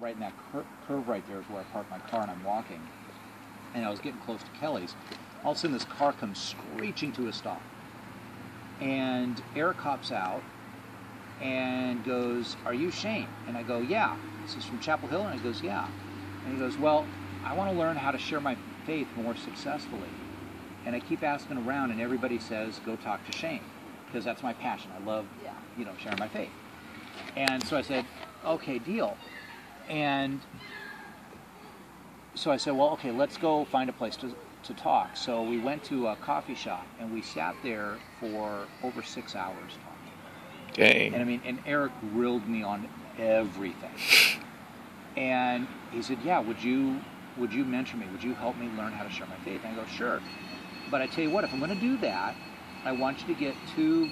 right in that curve right there is where I parked my car, and I'm walking. And I was getting close to Kelly's. All of a sudden, this car comes screeching to a stop. And Eric hops out and goes, "Are you Shane?" And I go, "Yeah." This is from Chapel Hill, and he goes, "Yeah." And he goes, "Well, I want to learn how to share my faith more successfully. And I keep asking around, and everybody says, go talk to Shane, because that's my passion. I love, sharing my faith." And so I said, "Okay, deal." And so I said, "Well, okay, let's go find a place to talk." So we went to a coffee shop, and we sat there for over 6 hours talking. Dang. And and Eric grilled me on everything. And he said, "Yeah, would you mentor me? Would you help me learn how to share my faith?" And I go, "Sure. But I tell you what, if I'm going to do that, I want you to get two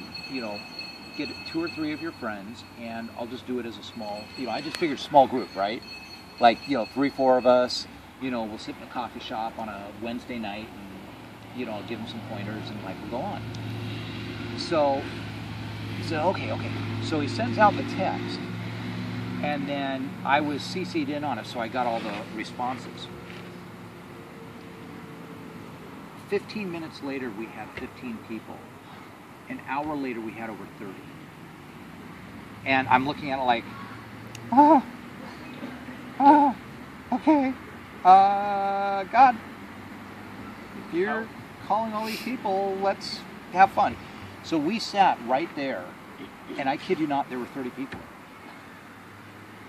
or three of your friends, and I'll just do it as a small, I just figured small group, right? Like, 3, 4 of us, we'll sit in a coffee shop on a Wednesday night, and, I'll give them some pointers, and we'll go on." So he said, okay. So he sends out the text, and then I was CC'd in on it, so I got all the responses. 15 minutes later, we had 15 people. An hour later, we had over 30. And I'm looking at it like, okay. God, if you're calling all these people, let's have fun. So we sat right there, and I kid you not, there were 30 people.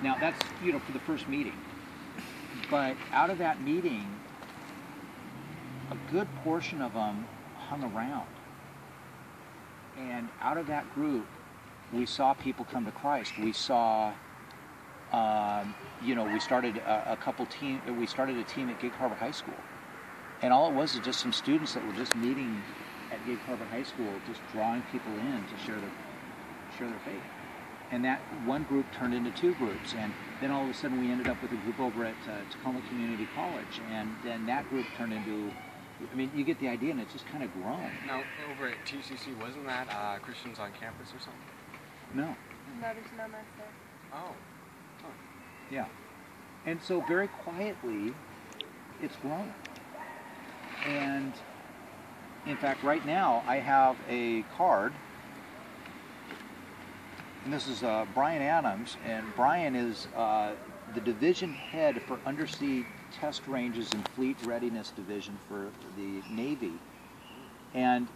Now, that's, for the first meeting. But out of that meeting, a good portion of them hung around. And out of that group, we saw people come to Christ. We saw, we started we started a team at Gig Harbor High School. And all it was is just some students that were just meeting at Gig Harbor High School, just drawing people in to share their faith. And that one group turned into 2 groups. And then all of a sudden we ended up with a group over at Tacoma Community College. And then that group turned into, you get the idea, and it's just kind of grown. Now, over at TCC, wasn't that Christians on campus or something? No. No, there's NOMADS there. Oh. Huh. Yeah. And so very quietly, it's grown. And in fact, right now, I have a card. And this is Brian Adams, and Brian is the division head for Undersea Test Ranges and Fleet Readiness Division for the Navy. And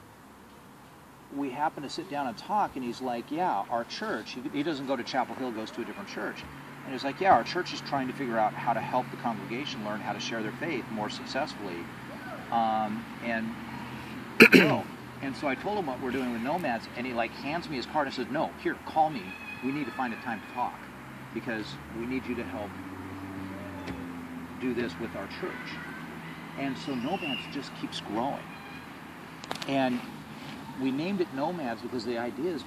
we happened to sit down and talk, and he's like, "Yeah, our church," he doesn't go to Chapel Hill, goes to a different church. And he's like, "Yeah, our church is trying to figure out how to help the congregation learn how to share their faith more successfully." And grow. And so I told him what we're doing with Nomads, and he hands me his card and says, "No, here, call me. We need to find a time to talk, because we need you to help do this with our church." And so Nomads just keeps growing. And we named it Nomads because the idea is,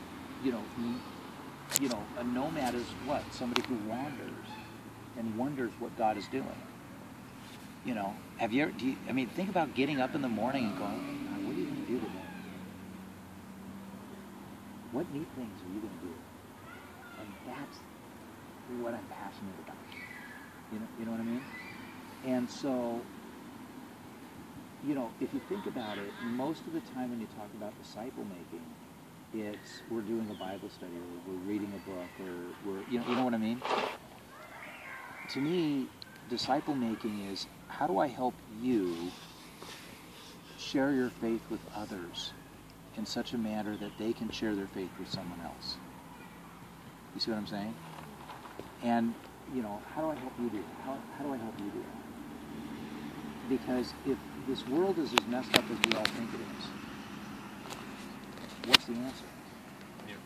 a nomad is what? Somebody who wanders and wonders what God is doing. Think about getting up in the morning and going, "Okay, God, what are you going to do today? What neat things are you going to do?" And that's what I'm passionate about. You know what I mean? And so, if you think about it, most of the time when you talk about disciple making, it's we're doing a Bible study, or we're reading a book, or we're, you know what I mean? To me, disciple making is, how do I help you share your faith with others in such a manner that they can share their faith with someone else? You see what I'm saying? And, how do I help you do that? How do I help you do that? Because if this world is as messed up as we all think it is, what's the answer? Yeah.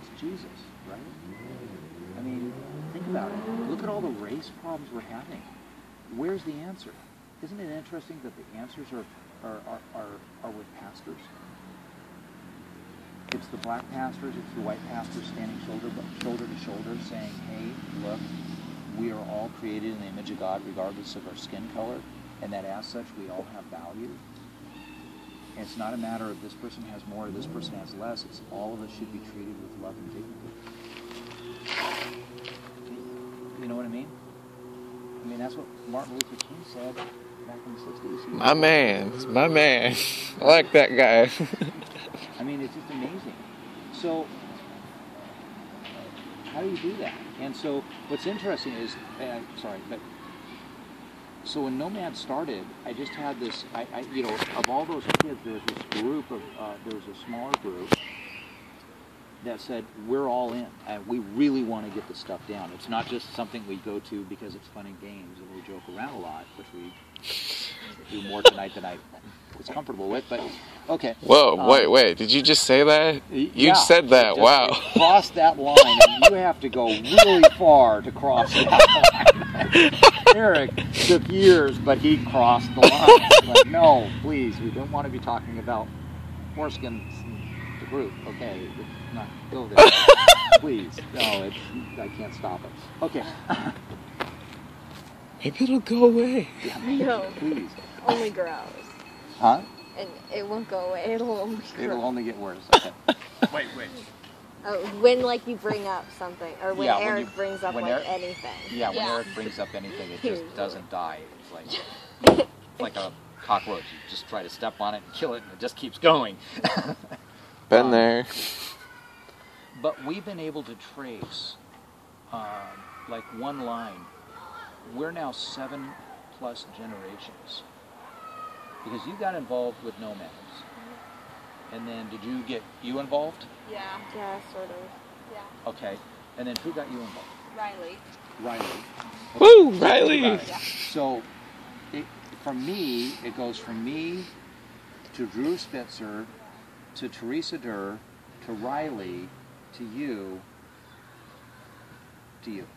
It's Jesus, right? Think about it. Look at all the race problems we're having. Where's the answer? Isn't it interesting that the answers are with pastors? It's the black pastors, it's the white pastors standing shoulder to shoulder saying, "Hey, look, we are all created in the image of God regardless of our skin color, and that as such we all have value. And it's not a matter of this person has more or this person has less. It's all of us should be treated with love and dignity." You know what I mean? I mean, that's what Martin Luther King said back in the 60s. My man. I like that guy. I mean, it's just amazing. So, how do you do that? And so, what's interesting is, so when Nomad started, I just had this, you know, of all those kids, there was this group of, there was a smaller group that said, we're all in, and we really want to get this stuff down. It's not just something we go to because it's fun and games, and we joke around a lot, which we do more tonight than I was comfortable with, but okay. Whoa, wait, did you just say that? You said that, wow. Cross that line, and you have to go really far to cross that line. Eric took years, but he crossed the line. Like, no, please, we don't want to be talking about foreskins in the group. Okay, let's not go there. Please, no, I can't stop it. Okay. Maybe it'll go away. Yeah, No. please. Only grows. Huh? And it won't go away. It'll only grow. It'll only get worse. Okay. Wait. Oh, when like you bring up something, or when Yeah, Eric brings up when like Eric- anything. Yeah, when Eric brings up anything, it just Usually. doesn't die. It's like a cockroach. You just try to step on it and kill it, and it just keeps going. Been there. But we've been able to trace, like one line. We're now 7+ generations. Because you got involved with Nomads. And then did you get you involved? Yeah, Yeah, sort of. yeah. Okay. And then who got you involved? Riley. Riley. Woo, Riley! Got it. Yeah. So, from me, it goes from me to Drew Spitzer, to Teresa Durr, to Riley, to you, to you. Do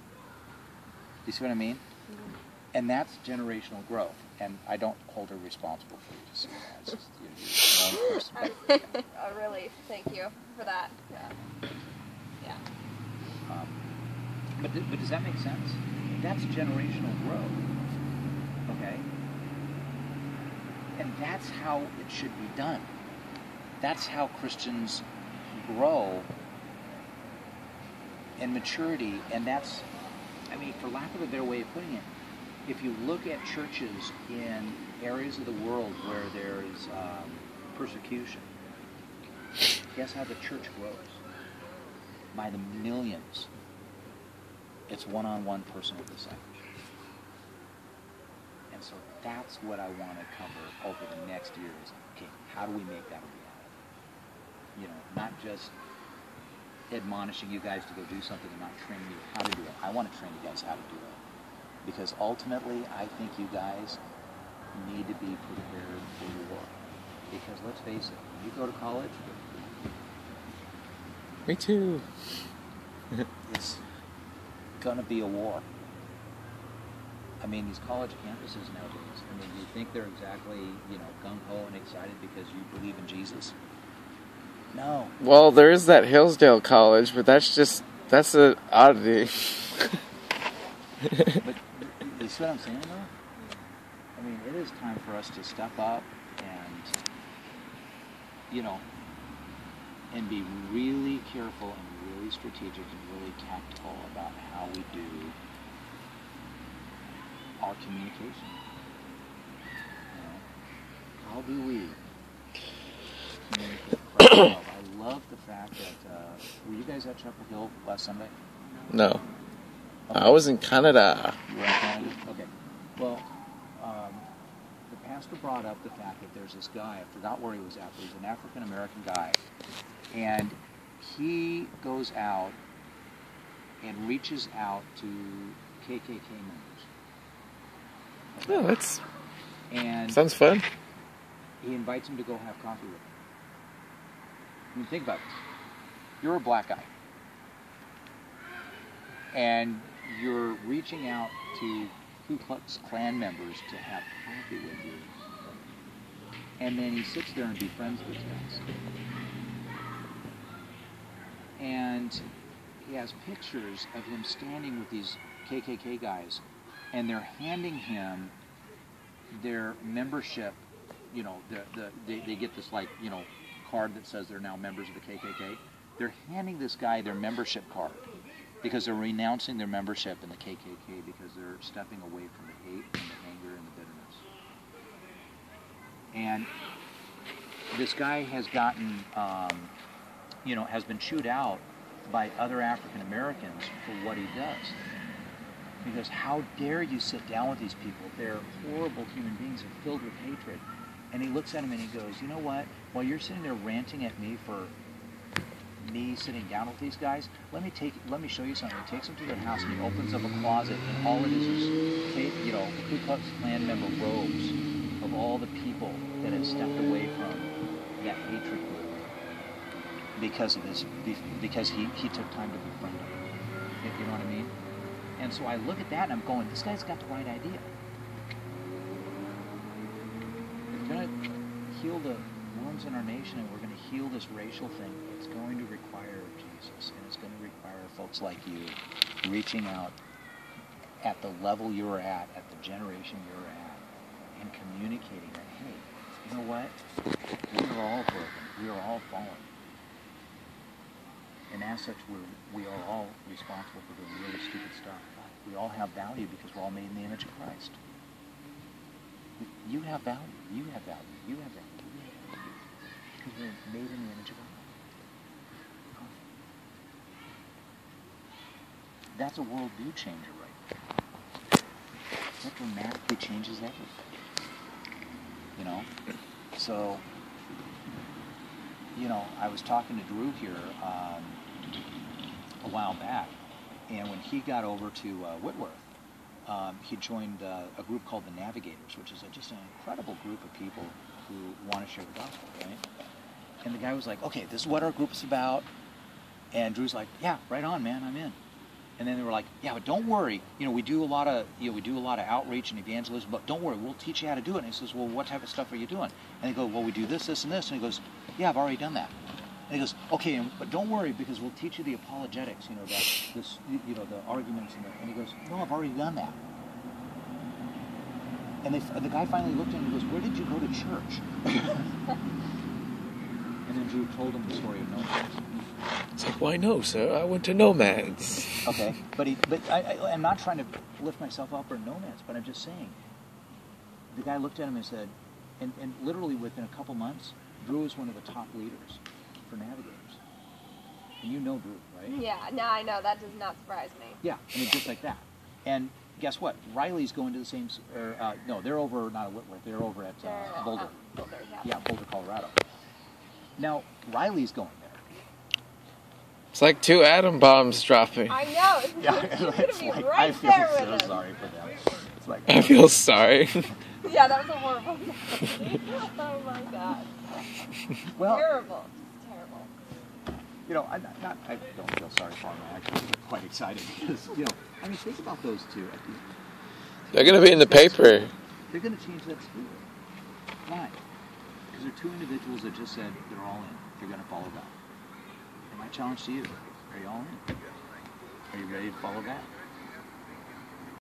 you see what I mean? Mm-hmm. And that's generational growth. And I don't hold her responsible for you. Just, it's just, you know, perspective. Really, thank you for that. Yeah. Yeah. But does that make sense? That's generational growth. Okay? And that's how it should be done. That's how Christians grow in maturity. And that's, I mean, for lack of a better way of putting it, if you look at churches in areas of the world where there is persecution, guess how the church grows? By the millions. It's one-on-one personal discipleship. And so that's what I want to cover over the next year is, okay, how do we make that a reality? You know, not just admonishing you guys to go do something and not training you how to do it. I want to train you guys how to do it. Because ultimately, I think you guys need to be prepared for war. Because let's face it, when you go to college, Me too. it's gonna be a war. I mean, these college campuses nowadays, I mean, you think they're exactly, you know, gung-ho and excited because you believe in Jesus? No. Well, there is that Hillsdale College, but that's an oddity. But you see what I'm saying, though? I mean, it is time for us to step up and, you know, and be really careful and really strategic and really tactful about how we do our communication. You know, how do we communicate Christ's love? I love the fact that, were you guys at Chapel Hill last Sunday? No. Okay. I was in Canada. You were in Canada? Okay. Well, the pastor brought up the fact that there's this guy, I forgot where he was at, but he's an African-American guy, and he goes out and reaches out to KKK members. Okay? Oh, that's And sounds fun. he invites him to go have coffee with him. I mean, think about this. You're a black guy. And you're reaching out to Ku Klux Klan members to have coffee with you. And then he sits there and befriends these guys. And he has pictures of him standing with these KKK guys, and they're handing him their membership, you know, they get this, like, you know, card that says they're now members of the KKK. They're handing this guy their membership card. because they're renouncing their membership in the KKK because they're stepping away from the hate and the anger and the bitterness. And this guy has gotten, has been chewed out by other African Americans for what he does. Because how dare you sit down with these people? They're horrible human beings. They're filled with hatred. And he looks at him and he goes, you know what? While you're sitting there ranting at me for me sitting down with these guys, let me show you something. He takes them to their house and he opens up a closet, and all it is Ku Klux Klan member robes of all the people that have stepped away from that hatred group because he took time to befriend them. You know what I mean? And so I look at that and I'm going, this guy's got the right idea. If we're going to heal the wounds in our nation and we're going to heal this racial thing, it's going to require Jesus, and it's going to require folks like you reaching out at the level you're at the generation you're at, and communicating that, hey, you know what? We are all broken. We are all fallen. And as such, we are all responsible for the really stupid stuff. We all have value because we're all made in the image of Christ. You have value. You have value. You have value. You have value. Because we're made in the image of God. That's a worldview changer right there. That dramatically changes everything. So, I was talking to Drew here a while back, and when he got over to Whitworth, he joined a group called the Navigators, which is just an incredible group of people who want to share the gospel, right? And the guy was like, okay, this is what our group is about. And Drew's like, yeah, right on, man, I'm in. And then they were like, yeah, but don't worry, we do a lot of outreach and evangelism, but don't worry, we'll teach you how to do it. And he says, well, what type of stuff are you doing? And they go, well, we do this, this, and this. And he goes, yeah, I've already done that. And he goes, okay, but don't worry, because we'll teach you the apologetics, the arguments, and he goes, no, I've already done that. And the guy finally looked at him and goes, where did you go to church? And then Drew told him the story of NOMADS. It's like, why no, sir? I went to NOMADS. Okay, but I'm not trying to lift myself up or NOMADS, but I'm just saying. The guy looked at him and said, and literally within a couple months, Drew is one of the top leaders for Navigators. And you know Drew, right? Yeah, no, I know. That does not surprise me. Yeah, just like that. And guess what? Riley's going to the same, no, they're over, not at Whitworth, they're over at Boulder. Boulder, Yeah, Boulder, Colorado. Now, Riley's going there. It's like 2 atom bombs dropping. I know. Yeah, She's going to be like, right there with I us. feel so sorry for them. It's like, I feel sorry. Yeah, that was a horrible thing. Oh my God. well, Terrible. Terrible. I don't feel sorry for them. I'm actually quite excited because, think about those two. They're going to be in the paper. They're going to change that school. Why? Because they're 2 individuals that just said they're all in. They're going to follow God. And my challenge to you, are you all in? Are you ready to follow God?